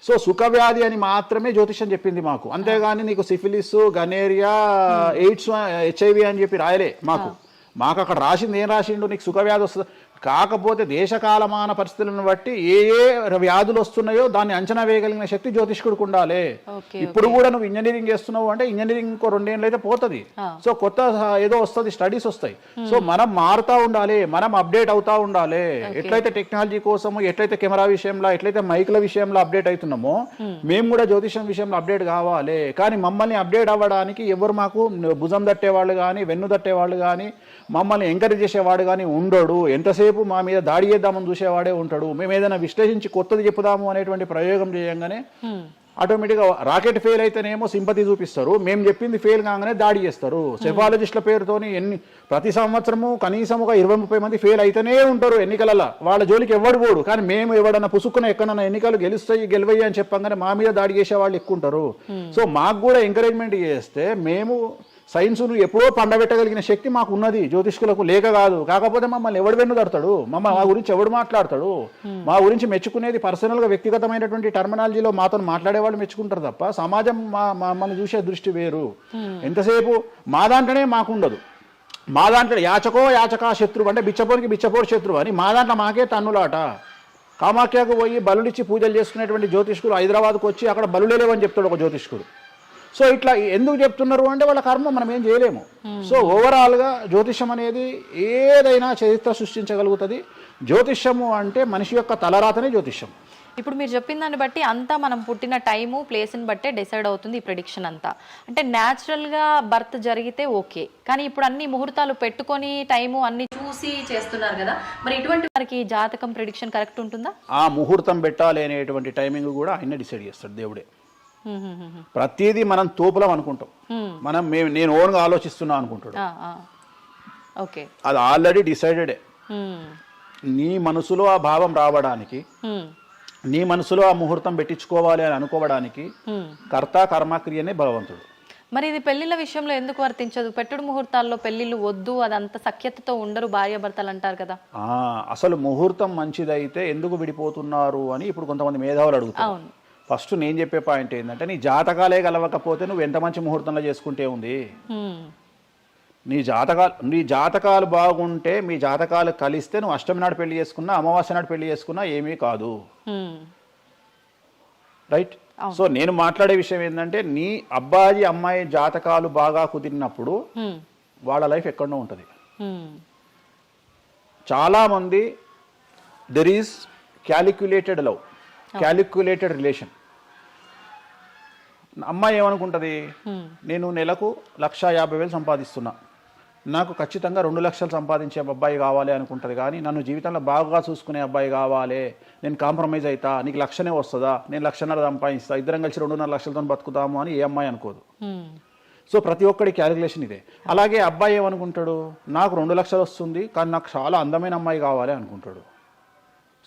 సో సుఖవ్యాధి అని మాత్రమే జ్యోతిష్యం చెప్పింది మాకు, అంతేగాని నీకు సిఫిలిస్ గనేరియా ఎయిడ్స్ HIV అని చెప్పి రాయలే మాకు అక్కడ రాసింది ఏం రాసిండు, నీకు సుఖవ్యాధి వస్తుంది. కాకపోతే దేశకాలమాన పరిస్థితులను బట్టి ఏ వ్యాధులు వస్తున్నాయో దాన్ని అంచనా వేయగలిగిన శక్తి జ్యోతిష్కుడికి ఉండాలి. ఇప్పుడు కూడా నువ్వు ఇంజనీరింగ్ చేస్తున్నావు అంటే ఇంజనీరింగ్ ఇంకో 2 ఏళ్ళు అయితే పోతుంది. సో కొత్త ఏదో వస్తుంది, స్టడీస్ వస్తాయి. సో మనం మారుతా ఉండాలి, మనం అప్డేట్ అవుతా ఉండాలి. ఎట్లయితే టెక్నాలజీ కోసము, ఎట్లయితే కెమెరా విషయంలో, ఎట్లయితే మైక్ల విషయంలో అప్డేట్ అవుతున్నామో మేము కూడా జ్యోతిషం విషయంలో అప్డేట్ కావాలి. కానీ మమ్మల్ని అప్డేట్ అవ్వడానికి ఎవరు మాకు భుజం తట్టేవాళ్ళు కానీ, వెన్ను తట్టేవాళ్ళు కానీ, మమ్మల్ని ఎంకరేజ్ చేసేవాడు కానీ ఉండడు. ఎంతసేపు మా మీద దాడి చేద్దామని చూసేవాడే ఉంటాడు. మేము ఏదైనా విశ్లేషించి కొత్తది చెప్పుదాము అనేటువంటి ప్రయోగం చేయంగానే ఆటోమేటిక్గా రాకెట్ ఫెయిల్ అయితేనేమో సింపతి చూపిస్తారు, మేము చెప్పింది ఫెయిల్ కాగానే దాడి చేస్తారు. సెఫాలజిస్టుల పేరుతోని ప్రతి సంవత్సరము కనీసం ఒక 20-30 మంది ఫెయిల్ అయితేనే ఉంటారు ఎన్నికలలో. వాళ్ళ జోలికి ఎవడు పోడు. కానీ మేము ఎవడన్నా పుసుక్కున ఎక్కడన్నా ఎన్నికలు గెలవయ్యి అని చెప్పంగానే మా మీద దాడి చేసే వాళ్ళు ఎక్కువ ఉంటారు. సో మాకు కూడా ఎంకరేజ్మెంట్ చేస్తే మేము సైన్స్ను ఎప్పుడో పండబెట్టగలిగిన శక్తి మాకు ఉన్నది, జ్యోతిష్కులకు లేక కాదు. కాకపోతే మమ్మల్ని ఎవడు వెన్నుదడతాడు, మా గురించి ఎవడు మాట్లాడతాడు? మా గురించి మెచ్చుకునేది పర్సనల్గా వ్యక్తిగతమైనటువంటి టర్మినాలజీలో మాతో మాట్లాడేవాళ్ళు మెచ్చుకుంటారు తప్ప సమాజం మమ్మల్ని చూసే దృష్టి వేరు. ఎంతసేపు మా దాంట్లోనే మాకుండదు. మా దాంట్లో యాచకా శత్రువు అంటే బిచ్చపోరు శత్రువు అని మా దాంట్లో మాకే తన్నులాట. కామాఖ్యకు పోయి బలుడిచ్చి పూజలు చేసుకునేటువంటి జ్యోతిష్కుడు హైదరాబాద్కు వచ్చి అక్కడ బలులే లేవని చెప్తాడు ఒక జ్యోతిష్కుడు. సో ఇట్లా ఎందుకు చెప్తున్నారు అంటే వాళ్ళ కర్మ, మనం ఏం చేయలేము. సో ఓవరాల్గా జ్యోతిష్యం అనేది ఏదైనా చరిత్ర సృష్టించగలుగుతుంది. జ్యోతిష్యము అంటే మనిషి యొక్క తలరాతనే జ్యోతిష్యం. ఇప్పుడు మీరు చెప్పిన దాన్ని బట్టి అంతా మనం పుట్టిన టైము ప్లేస్ని బట్టే డిసైడ్ అవుతుంది ఈ ప్రెడిక్షన్ అంతా. అంటే న్యాచురల్గా బర్త్ జరిగితే ఓకే, కానీ ఇప్పుడు అన్ని ముహూర్తాలు పెట్టుకొని టైము అన్ని చూసి చేస్తున్నారు కదా, మరి ఇటువంటి వారికి జాతకం ప్రెడిక్షన్ కరెక్ట్ ఉంటుందా? ఆ ముహూర్తం పెట్టాలి అనేటువంటి టైమింగ్ కూడా ఆయనే డిసైడ్ చేస్తాడు, దేవుడే. ప్రతిదీ మనం తోపులం అనుకుంటాం, నేను ఓన్గా ఆలోచిస్తున్నా అనుకుంటాడు. ఓకే, అది ఆల్రెడీ డిసైడెడే. నీ మనసులో ఆ భావం రావడానికి, నీ మనసులో ఆ ముహూర్తం పెట్టించుకోవాలి అని అనుకోవడానికి కర్త కర్మక్రియనే భగవంతుడు. మరి ఇది పెళ్లిళ్ళ విషయంలో ఎందుకు వర్తించదు? పెట్టుడు ముహూర్తాల్లో పెళ్లిళ్ళు వద్దు, అదంత సఖ్యతతో ఉండరు భార్యాభర్తలు అంటారు కదా. అసలు ముహూర్తం మంచిదైతే ఎందుకు విడిపోతున్నారు అని ఇప్పుడు కొంతమంది మేధావులు అడుగుతారు. ఫస్ట్ నేను చెప్పే పాయింట్ ఏంటంటే, నీ జాతకాలే కలవకపోతే నువ్వు ఎంత మంచి ముహూర్తంలో చేసుకుంటే ఉంది. నీ జాతకాలు బాగుంటే, మీ జాతకాలు కలిస్తే నువ్వు అష్టమి నాడు పెళ్లి చేసుకున్నా, అమావాస్య నాడు పెళ్లి చేసుకున్నా ఏమీ కాదు. రైట్? సో నేను మాట్లాడే విషయం ఏంటంటే, నీ అబ్బాయి అమ్మాయి జాతకాలు బాగా కుదిరినప్పుడు వాళ్ళ లైఫ్ ఎక్కడో ఉంటుంది. చాలామంది there is calculated love, calculated relation. అమ్మాయి ఏమనుకుంటుంది, నేను నెలకు 1,50,000 సంపాదిస్తున్నా, నాకు ఖచ్చితంగా 2 లక్షలు సంపాదించే అబ్బాయి కావాలి అనుకుంటుంది. కానీ నన్ను జీవితంలో బాగా చూసుకునే అబ్బాయి కావాలి, నేను కాంప్రమైజ్ అవుతా, నీకు 1,00,000 వస్తుందా, నేను 1,50,000 సంపాదిస్తా, ఇద్దరం కలిసి 2.5 లక్షలతో బతుకుతాము అని ఏ అమ్మాయి అనుకోదు. సో ప్రతి ఒక్కడి క్యాలిక్యులేషన్ ఇదే. అలాగే అబ్బాయి ఏమనుకుంటాడు, నాకు 2 లక్షలు వస్తుంది కానీ నాకు చాలా అందమైన అమ్మాయి కావాలి అనుకుంటాడు.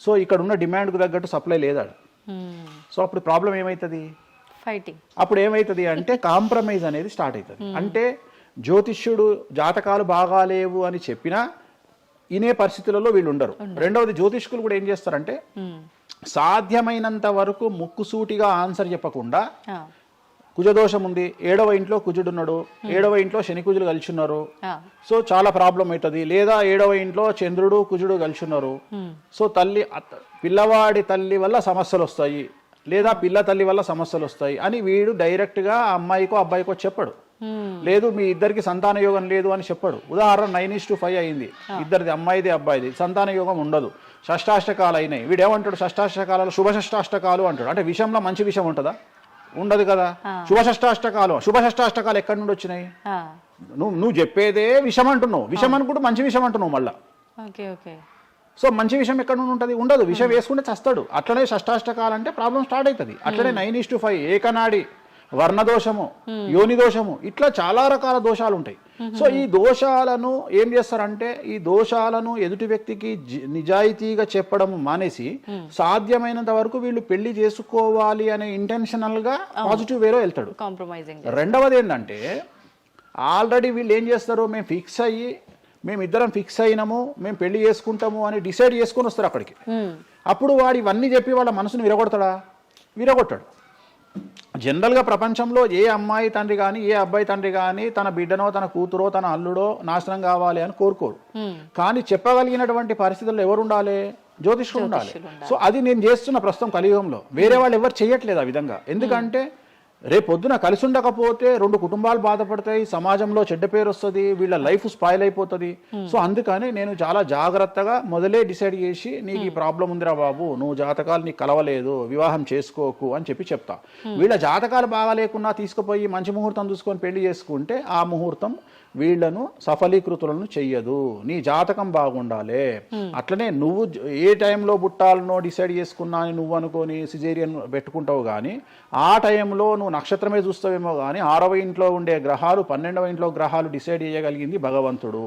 సో ఇక్కడ ఉన్న డిమాండ్కు తగ్గట్టు సప్లై లేదా. సో అప్పుడు ప్రాబ్లం ఏమవుతుంది, ఫైటింగ్. అప్పుడు ఏమవుతుంది అంటే కాంప్రమైజ్ అనేది స్టార్ట్ అవుతుంది. అంటే జ్యోతిష్యుడు జాతకాలు బాగాలేవు అని చెప్పినా ఇనే పరిస్థితులలో వీళ్ళు ఉండరు. రెండవది, జ్యోతిష్కులు కూడా ఏం చేస్తారంటే సాధ్యమైనంత వరకు ముక్కుసూటిగా ఆన్సర్ చెప్పకుండా, కుజదోషం ఉంది, 7వ ఇంట్లో కుజుడున్నాడు, 7వ ఇంట్లో శని కుజులు కలిసి ఉన్నారు, సో చాలా ప్రాబ్లం అవుతుంది. లేదా 7వ ఇంట్లో చంద్రుడు కుజుడు కలిసి ఉన్నారు, సో పిల్లవాడి తల్లి వల్ల సమస్యలు వస్తాయి, లేదా పిల్ల తల్లి వల్ల సమస్యలు వస్తాయి అని వీడు డైరెక్ట్గా అమ్మాయికో అబ్బాయికో చెప్పడు. లేదు మీ ఇద్దరికి సంతాన యోగం లేదు అని చెప్పడు. ఉదాహరణ 9:5 అయింది, ఇద్దరిది అమ్మాయిది అబ్బాయిది, సంతాన యోగం ఉండదు, షష్టాష్టకాలు అయినాయి. వీడేమంటాడు, షష్టాష్టకాలలో శుభ షష్టాష్టకాలు అంటాడు. అంటే విషయంలో మంచి విషయం ఉంటుందా? ఉండదు కదా. శుభ షష్టాష్టకాలు ఎక్కడి నుండి వచ్చినాయి? నువ్వు చెప్పేదే విషం అంటున్నావు, విషం అనుకుంటూ మంచి విషయం అంటున్నావు మళ్ళా. సో మంచి విషయం ఎక్కడ నుండి ఉంటుంది? ఉండదు. విషయం వేసుకుంటే చస్తాడు. అట్లనే షష్టాష్టకాలు అంటే ప్రాబ్లం స్టార్ట్ అవుతుంది. అట్లనే 9:5 ఏకనాడి, వర్ణదోషము, యోని దోషము, ఇట్లా చాలా రకాల దోషాలు ఉంటాయి. సో ఈ దోషాలను ఏం చేస్తారంటే, ఈ దోషాలను ఎదుటి వ్యక్తికి నిజాయితీగా చెప్పడం మానేసి సాధ్యమైనంత వరకు వీళ్ళు పెళ్లి చేసుకోవాలి అనే ఇంటెన్షనల్ గా పాజిటివ్ వేలో వెళ్తాడు. రెండవది ఏంటంటే, ఆల్రెడీ వీళ్ళు ఏం చేస్తారు, మేము ఫిక్స్ అయ్యి మేమిద్దరం ఫిక్స్ అయినాము, మేము పెళ్లి చేసుకుంటాము అని డిసైడ్ చేసుకొని వస్తారు అక్కడికి. అప్పుడు వాడు ఇవన్నీ చెప్పి వాళ్ళ మనసును విరగొడతాడా? విరగొట్టాడు. జనరల్గా ప్రపంచంలో ఏ అమ్మాయి తండ్రి కానీ ఏ అబ్బాయి తండ్రి కానీ తన బిడ్డనో తన కూతురో తన అల్లుడో నాశనం కావాలి అని కోరుకోరు. కానీ చెప్పగలిగినటువంటి పరిస్థితుల్లో ఎవరు ఉండాలి? జ్యోతిష్కుడు ఉండాలి. సో అది నేను చేస్తున్న ప్రస్తుతం కలియుగంలో. వేరే వాళ్ళు ఎవరు చేయట్లేదు ఆ విధంగా. ఎందుకంటే రేపు పొద్దున కలిసి ఉండకపోతే 2 కుటుంబాలు బాధపడతాయి, సమాజంలో చెడ్డ పేరు వస్తుంది, వీళ్ళ లైఫ్ స్పాయిల్ అయిపోతుంది. సో అందుకని నేను చాలా జాగ్రత్తగా మొదలే డిసైడ్ చేసి నీకు ఈ ప్రాబ్లం ఉందిరా బాబు, నువ్వు జాతకాలు నీకు కలవలేదు, వివాహం చేసుకోకు అని చెప్పి చెప్తా. వీళ్ళ జాతకాలు బాగా లేకున్నా తీసుకుపోయి మంచి ముహూర్తం చూసుకొని పెళ్లి చేసుకుంటే ఆ ముహూర్తం వీళ్లను సఫలీకృతులను చెయ్యదు. నీ జాతకం బాగుండాలి. అట్లనే నువ్వు ఏ టైంలో పుట్టాలనో డిసైడ్ చేసుకున్నా అని నువ్వు అనుకొని సిజేరియన్ పెట్టుకుంటావు, కానీ ఆ టైంలో నువ్వు నక్షత్రమే చూస్తావేమో కానీ 6వ ఇంట్లో ఉండే గ్రహాలు 12వ ఇంట్లో గ్రహాలు డిసైడ్ చేయగలిగింది భగవంతుడు.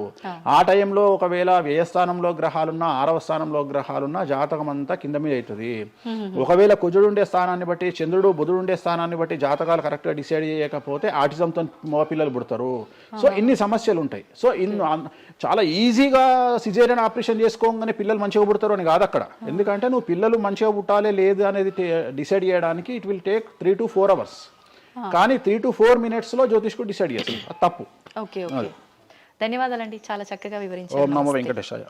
ఆ టైంలో ఒకవేళ వ్యయస్థానంలో గ్రహాలున్నా 6వ స్థానంలో గ్రహాలున్నా జాతకం అంతా కింద మీద అవుతుంది. ఒకవేళ కుజుడు ఉండే స్థానాన్ని బట్టి చంద్రుడు బుధుడు ఉండే స్థానాన్ని బట్టి జాతకాలు కరెక్ట్గా డిసైడ్ చేయకపోతే ఆటిజంతో మగపిల్లలు పుడతారు. సో ఇన్ని సమస్యలు ఉంటాయి. సో చాలా ఈజీగా సిజేరియన్ ఆపరేషన్ చేసుకోగానే పిల్లలు మంచిగా పుడతారు అని కాదు అక్కడ. ఎందుకంటే నువ్వు పిల్లలు మంచిగా పుట్టాలి లేదు అనేది డిసైడ్ చేయడానికి it will take 3 to 4 hours. కానీ 3 to 4 minutes లో జ్యోతిష్కుడు డిసైడ్ చేస్తుంది. అది తప్పు. ఓకే ఓకే, ధన్యవాదాలండి, చాలా చక్కగా వివరించారు. ఓం నమో వెంకటేశాయ.